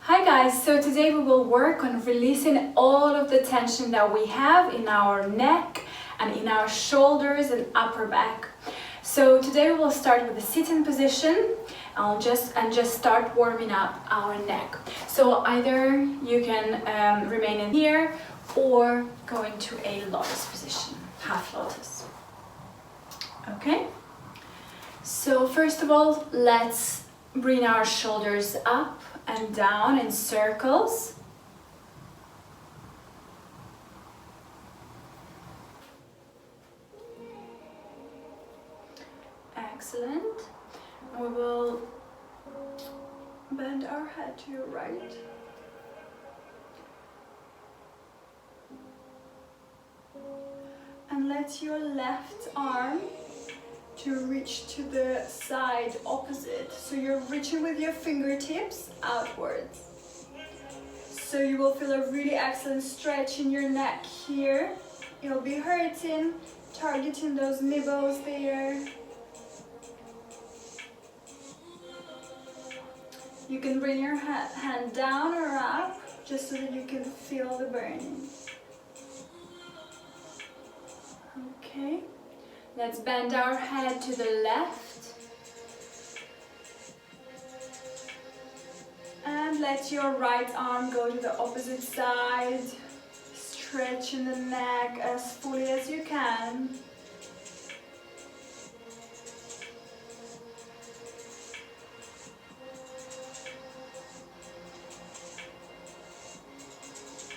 Hi guys, so today we will work on releasing all of the tension that we have in our neck and in our shoulders and upper back. So today we will start with the sitting position and just start warming up our neck. So either you can remain in here or go into a lotus position, half lotus. Okay, so first of all, let's bring our shoulders up and down in circles. Excellent. We will bend our head to your right. And let your left arm to reach to the side opposite. So you're reaching with your fingertips outwards. So you will feel a really excellent stretch in your neck here. You'll be hurting, targeting those nibbles there. You can bring your hand down or up just so that you can feel the burning. Okay. Let's bend our head to the left. And let your right arm go to the opposite side. Stretching the neck as fully as you can.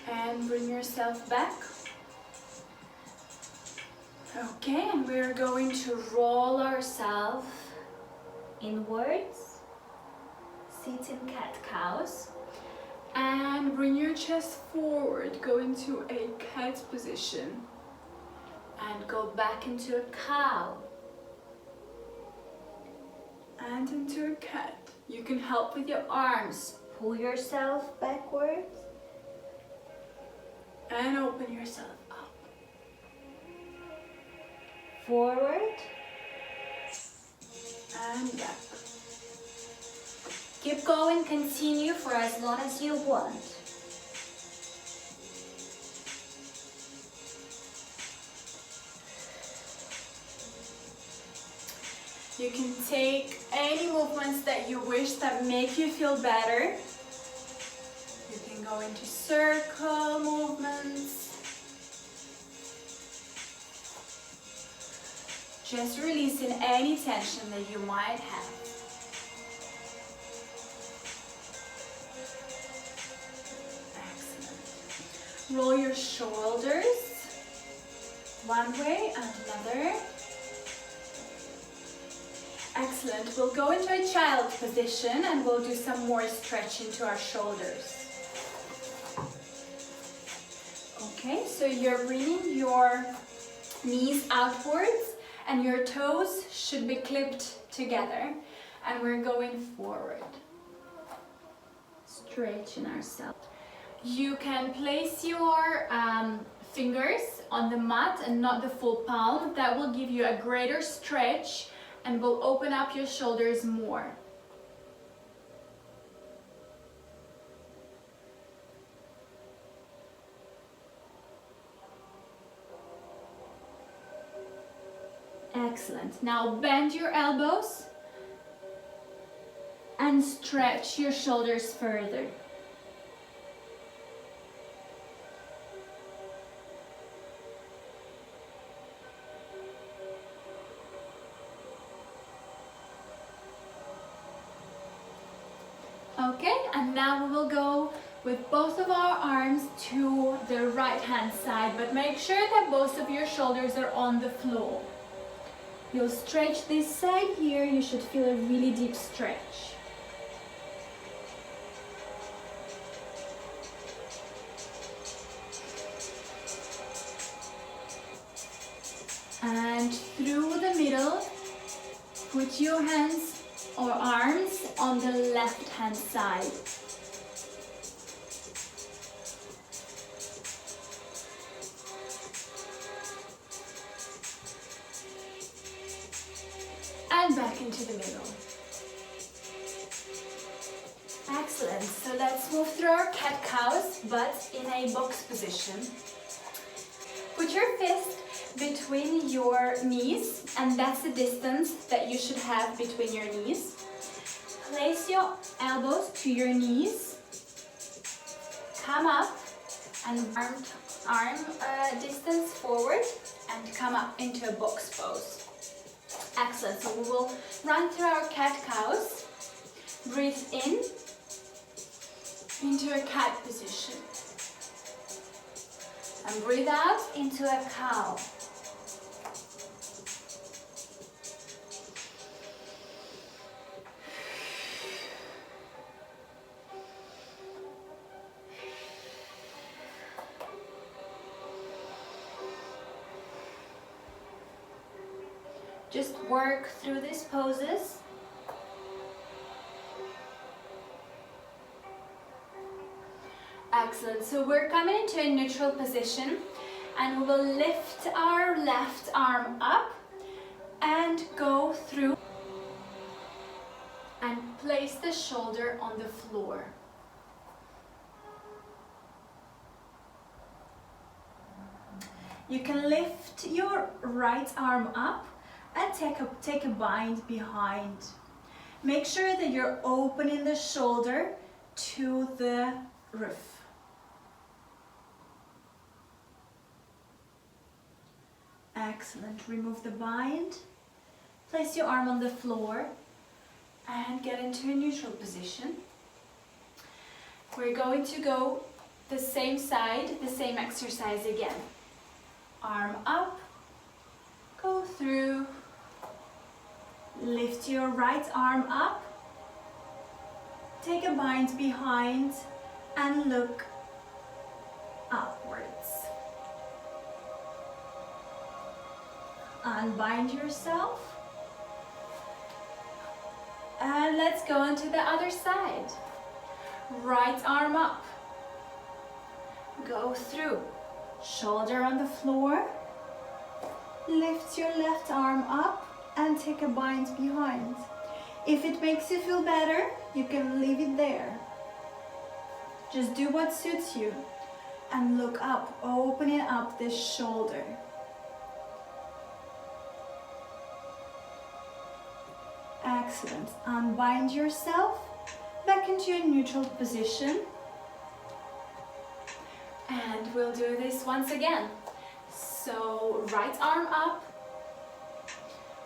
And bring yourself back. Okay, and we're going to roll ourselves inwards, sitting cat-cows, and bring your chest forward, go into a cat position, and go back into a cow, and into a cat. You can help with your arms, pull yourself backwards, and open yourself up. Forward and back. Keep going, continue for as long as you want. You can take any movements that you wish that make you feel better. You can go into circle movements. Just releasing any tension that you might have. Excellent. Roll your shoulders one way and another. Excellent. We'll go into a child position and we'll do some more stretching to our shoulders. Okay, so you're bringing your knees outwards and your toes should be clipped together, and we're going forward, stretching ourselves. You can place your fingers on the mat and not the full palm. That will give you a greater stretch and will open up your shoulders more. Excellent. Now bend your elbows and stretch your shoulders further. Okay, and now we will go with both of our arms to the right hand side, but make sure that both of your shoulders are on the floor. You'll stretch this side here, you should feel a really deep stretch. And through the middle, put your hands or arms on the left hand side. And back into the middle. Excellent. So So let's move through our cat-cows, but in a box position. Put your fist between your knees, and that's the distance that you should have between your knees. Place your elbows to your knees. Come up and arm distance forward and come up into a box pose. Excellent. So we will run through our cat-cows. Breathe in into a cat position. And breathe out into a cow. Just work through these poses. Excellent. So we're coming into a neutral position and we will lift our left arm up and go through and place the shoulder on the floor. You can lift your right arm up and take a bind behind. Make sure that you're opening the shoulder to the roof. Excellent. Remove the bind. Place your arm on the floor and get into a neutral position. We're going to go the same side, the same exercise again. Arm up, go through, lift your right arm up, take a bind behind and look upwards. Unbind yourself and let's go on to the other side. Right arm up, go through, shoulder on the floor, lift your left arm up and take a bind behind. If it makes you feel better, you can leave it there. Just do what suits you and look up, opening up this shoulder. Excellent. Unbind yourself back into a neutral position. And we'll do this once again. So right arm up.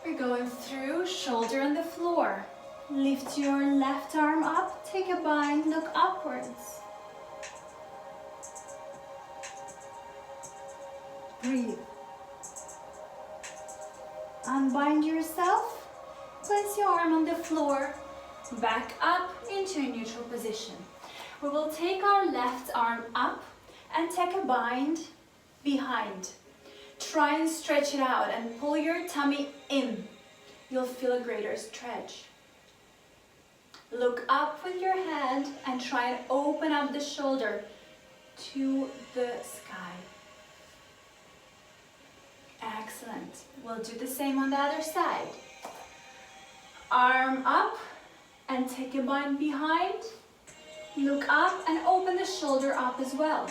We're going through, shoulder on the floor. Lift your left arm up, take a bind, look upwards. Breathe. Unbind yourself. Place your arm on the floor, back up into a neutral position. We will take our left arm up and take a bind behind. Try and stretch it out and pull your tummy in. You'll feel a greater stretch. Look up with your hand and try and open up the shoulder to the sky. Excellent. We'll do the same on the other side. Arm up and take a bind behind. Look up and open the shoulder up as well.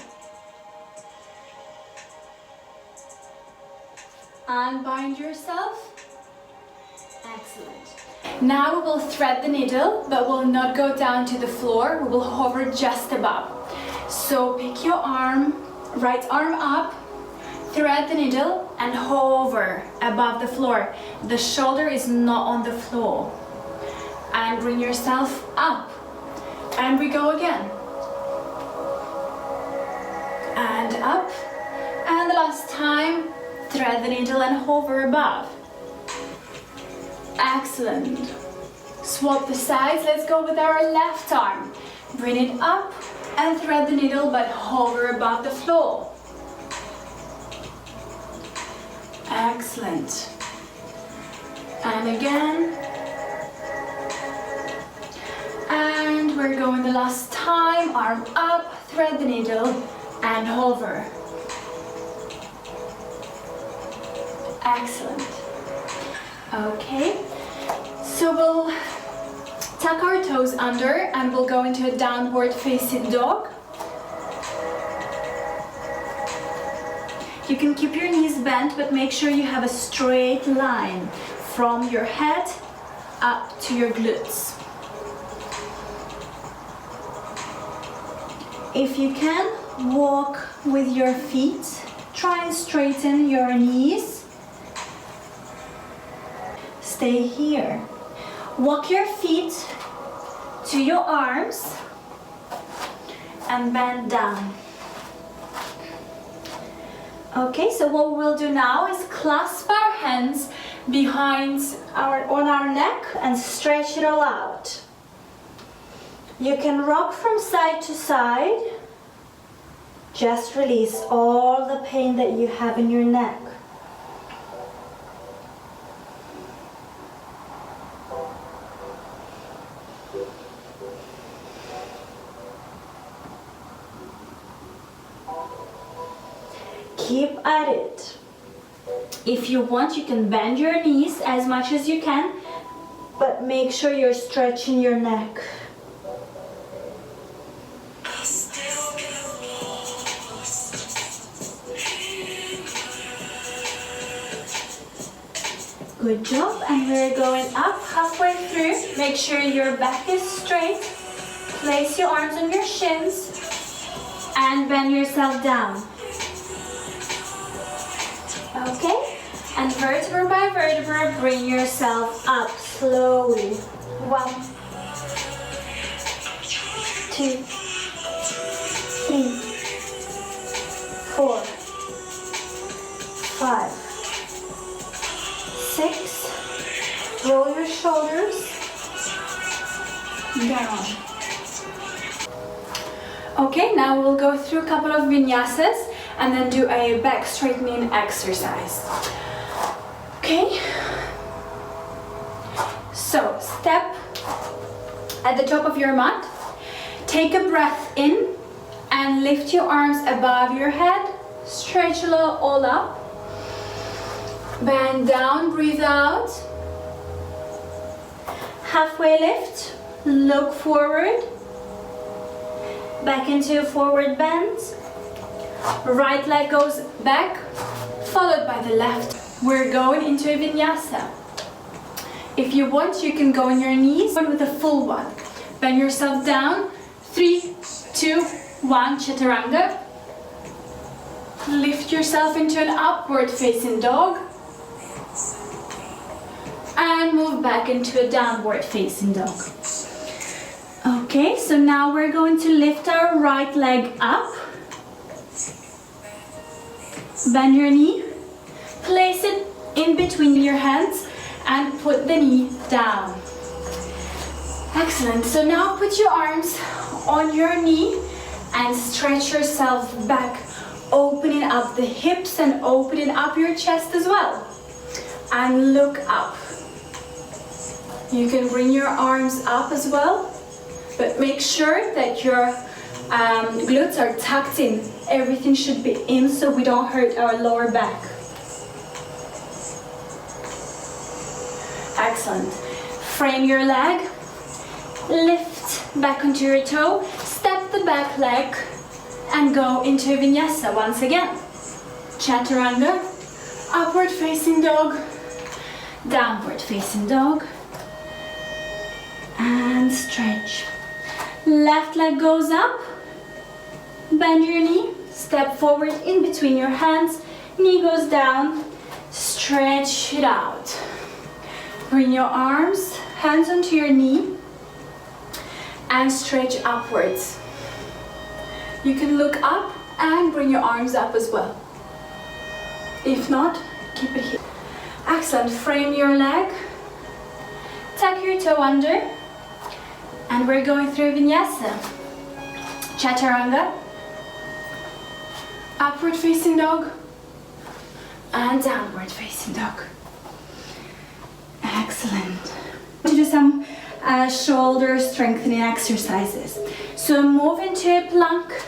Unbind yourself. Excellent. Now we will thread the needle, but will not go down to the floor. We will hover just above. So pick your arm, right arm up, thread the needle and hover above the floor. The shoulder is not on the floor. And bring yourself up. And we go again. And up. And the last time, thread the needle and hover above. Excellent. Swap the sides. Let's go with our left arm. Bring it up and thread the needle but hover above the floor. Excellent. And again. And we're going the last time. Arm up, thread the needle and hover. Excellent. Okay. So we'll Tuck our toes under and we'll go into a downward facing dog. You can keep your knees bent, but make sure you have a straight line from your head up to your glutes. If you can, walk with your feet. Try and straighten your knees. Stay here. Walk your feet to your arms and bend down. Okay, so what we'll do now is clasp our hands behind on our neck and stretch it all out. You can rock from side to side. Just release all the pain that you have in your neck. Keep at it. If you want, you can bend your knees as much as you can, but make sure you're stretching your neck. Good job, and we're going up halfway through. Make sure your back is straight. Place your arms on your shins and bend yourself down. Okay, and vertebra by vertebra, bring yourself up slowly. 1, 2, 3, 4, 5, 6. Roll your shoulders down. Okay, now we'll go through a couple of vinyasas and then do a back straightening exercise. Okay, so step at the top of your mat, take a breath in and lift your arms above your head, stretch all up, bend down, breathe out, halfway lift, look forward, back into a forward bend. Right leg goes back, followed by the left. We're going into a vinyasa. If you want, you can go on your knees with a full one. Bend yourself down. 3, 2, 1, chaturanga. Lift yourself into an upward facing dog. And move back into a downward facing dog. Okay, so now we're going to lift our right leg up. Bend your knee, place it in between your hands and put the knee down. Excellent, so now put your arms on your knee and stretch yourself back, opening up the hips and opening up your chest as well. And look up. You can bring your arms up as well, but make sure that your glutes are tucked in. Everything should be in so we don't hurt our lower back. Excellent. Frame your leg, lift back onto your toe, step the back leg and go into a vinyasa once again. Chaturanga, upward facing dog, downward facing dog, and stretch. Left leg goes up, bend your knee, step forward in between your hands, knee goes down, stretch it out. Bring your arms, hands onto your knee, and stretch upwards. You can look up and bring your arms up as well. If not, keep it here. Excellent, frame your leg, tuck your toe under, and we're going through vinyasa. Chaturanga, upward facing dog, and downward facing dog. Excellent. To do some shoulder strengthening exercises. So move into a plank,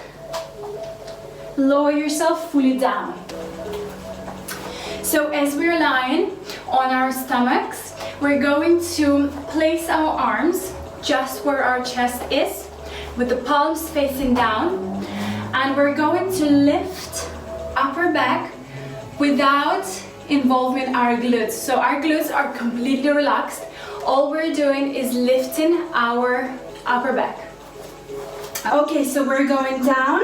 lower yourself fully down. So as we're lying on our stomachs, we're going to place our arms just where our chest is, with the palms facing down. And we're going to lift upper back without involving our glutes. So our glutes are completely relaxed. All we're doing is lifting our upper back. Okay, so we're going down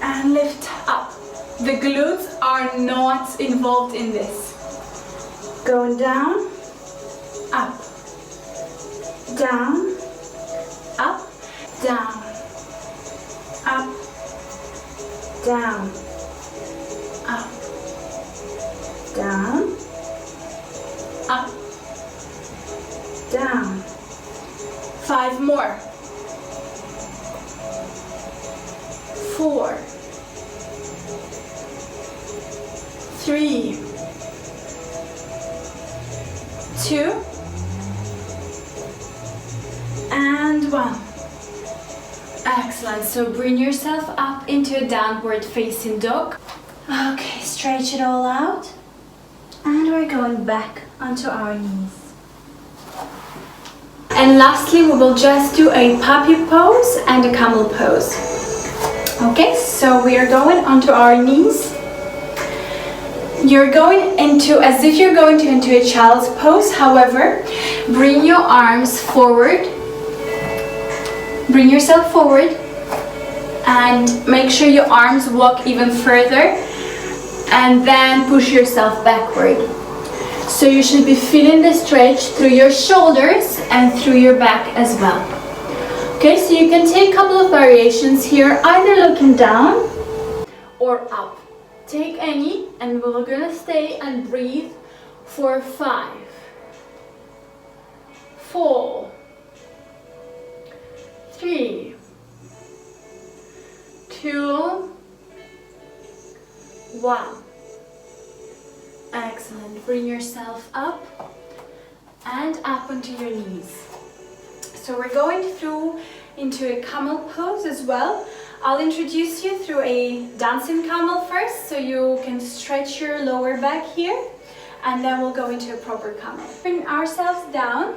and lift up. The glutes are not involved in this. Going down, up, down, up, down, up, down, up, down, up, down. 5 more. 4, 3, 2, and 1. Excellent. So bring yourself up into a downward facing dog. Okay, stretch it all out. And we're going back onto our knees. And lastly, we will just do a puppy pose and a camel pose. Okay, so we are going onto our knees. You're going into, as if you're going into a child's pose. However, bring your arms forward. Bring yourself forward and make sure your arms walk even further, and then push yourself backward. So you should be feeling the stretch through your shoulders and through your back as well. Okay, so you can take a couple of variations here, either looking down or up. Take any, and we're gonna stay and breathe for 5, 4, 3, 2, 1. Excellent. Bring yourself up and up onto your knees. So we're going through into a camel pose as well. I'll introduce you through a dancing camel first, so you can stretch your lower back here, and then we'll go into a proper camel. Bring ourselves down.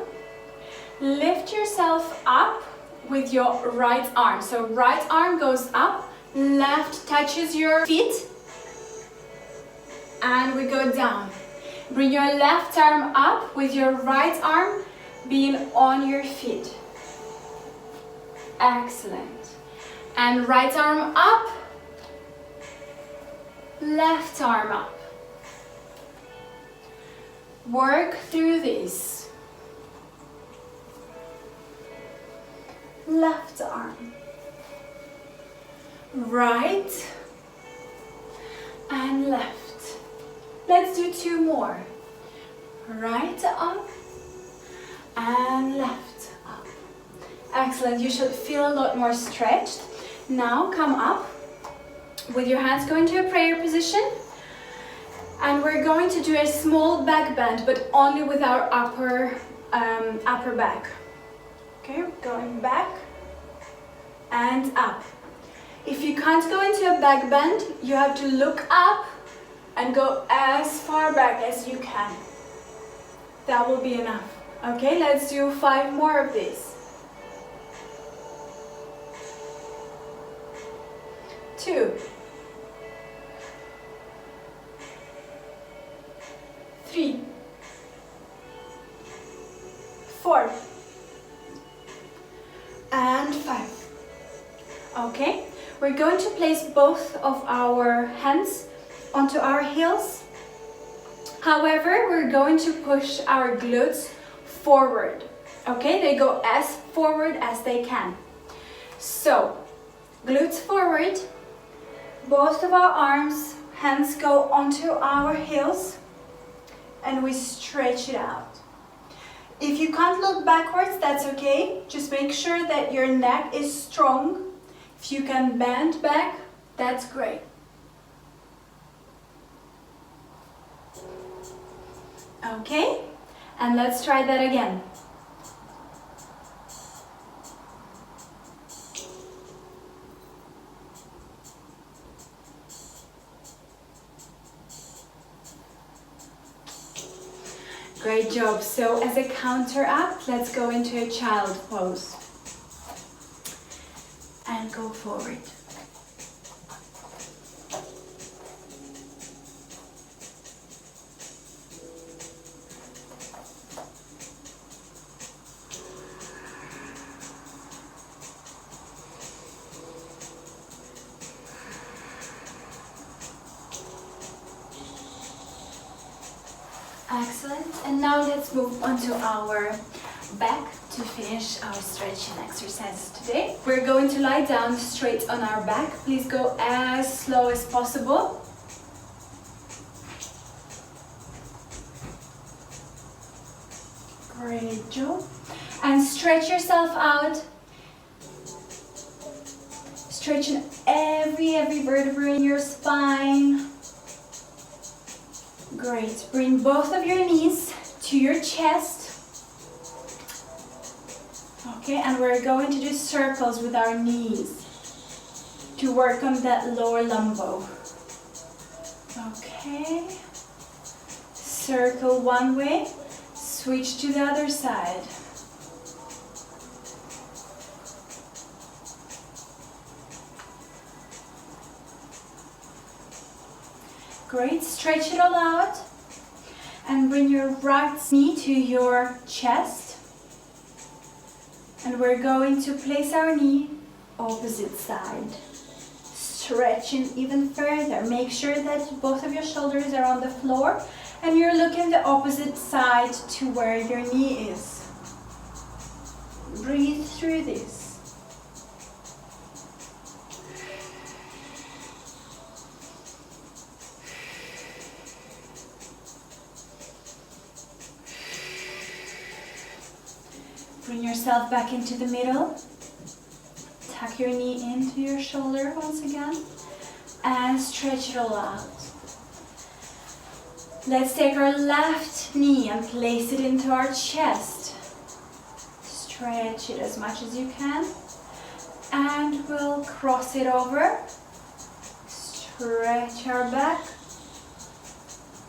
Lift yourself up with your right arm. So right arm goes up, left touches your feet, and we go down. Bring your left arm up with your right arm being on your feet. Excellent. And right arm up, left arm up. Work through this. Left arm, right and left. Let's do 2 more. Right up and left up. Excellent. You should feel a lot more stretched. Now come up with your hands going to a prayer position, and we're going to do a small back bend, but only with our upper back. Okay, going back and up. If you can't go into a back bend, you have to look up and go as far back as you can. That will be enough. Okay, let's do 5 more of these. 2, 3, 4, and 5. Okay, we're going to place both of our hands onto our heels. However, we're going to push our glutes forward. Okay, they go as forward as they can. So, glutes forward, both of our arms, hands go onto our heels, and we stretch it out. If you can't look backwards, that's okay. Just make sure that your neck is strong. If you can bend back, that's great. Okay, and let's try that again. Great job. So as a counter up, let's go into a child pose. And go forward. Excellent. And now let's move on to our back to finish our stretching exercises today. We're going to lie down straight on our back. Please go as slow as possible. Great job. And stretch yourself out. Stretching every vertebra in your spine. Great. Bring both of your knees to your chest. Okay, and we're going to do circles with our knees to work on that lower lumbo. Okay. Circle one way, switch to the other side. Great, stretch it all out and bring your right knee to your chest. And we're going to place our knee opposite side. Stretching even further. Make sure that both of your shoulders are on the floor and you're looking the opposite side to where your knee is. Breathe through this. Bring yourself back into the middle. Tuck your knee into your shoulder once again and stretch it all out. Let's take our left knee and place it into our chest. Stretch it as much as you can and we'll cross it over. Stretch our back.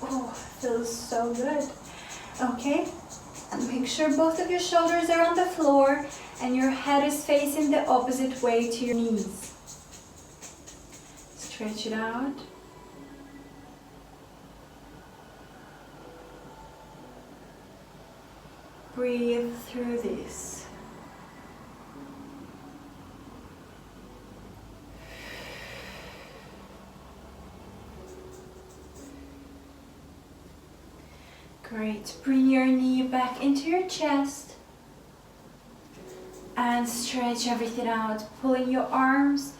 Oh, feels so good. Okay. And make sure both of your shoulders are on the floor and your head is facing the opposite way to your knees. Stretch it out. Breathe through this. Great. Bring your knee back into your chest and stretch everything out, pulling your arms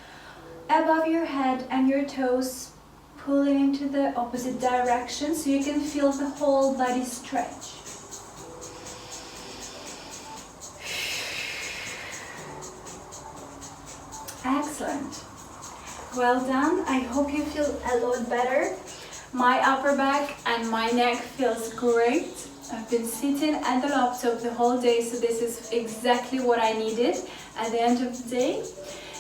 above your head and your toes, pulling into the opposite direction so you can feel the whole body stretch. Excellent. Well done. I hope you feel a lot better. My upper back and my neck feels great. I've been sitting at the laptop the whole day, so this is exactly what I needed at the end of the day.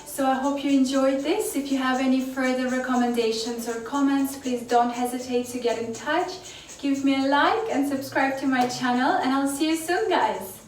So I hope you enjoyed this. If you have any further recommendations or comments, please don't hesitate to get in touch. Give me a like and subscribe to my channel, and I'll see you soon, guys.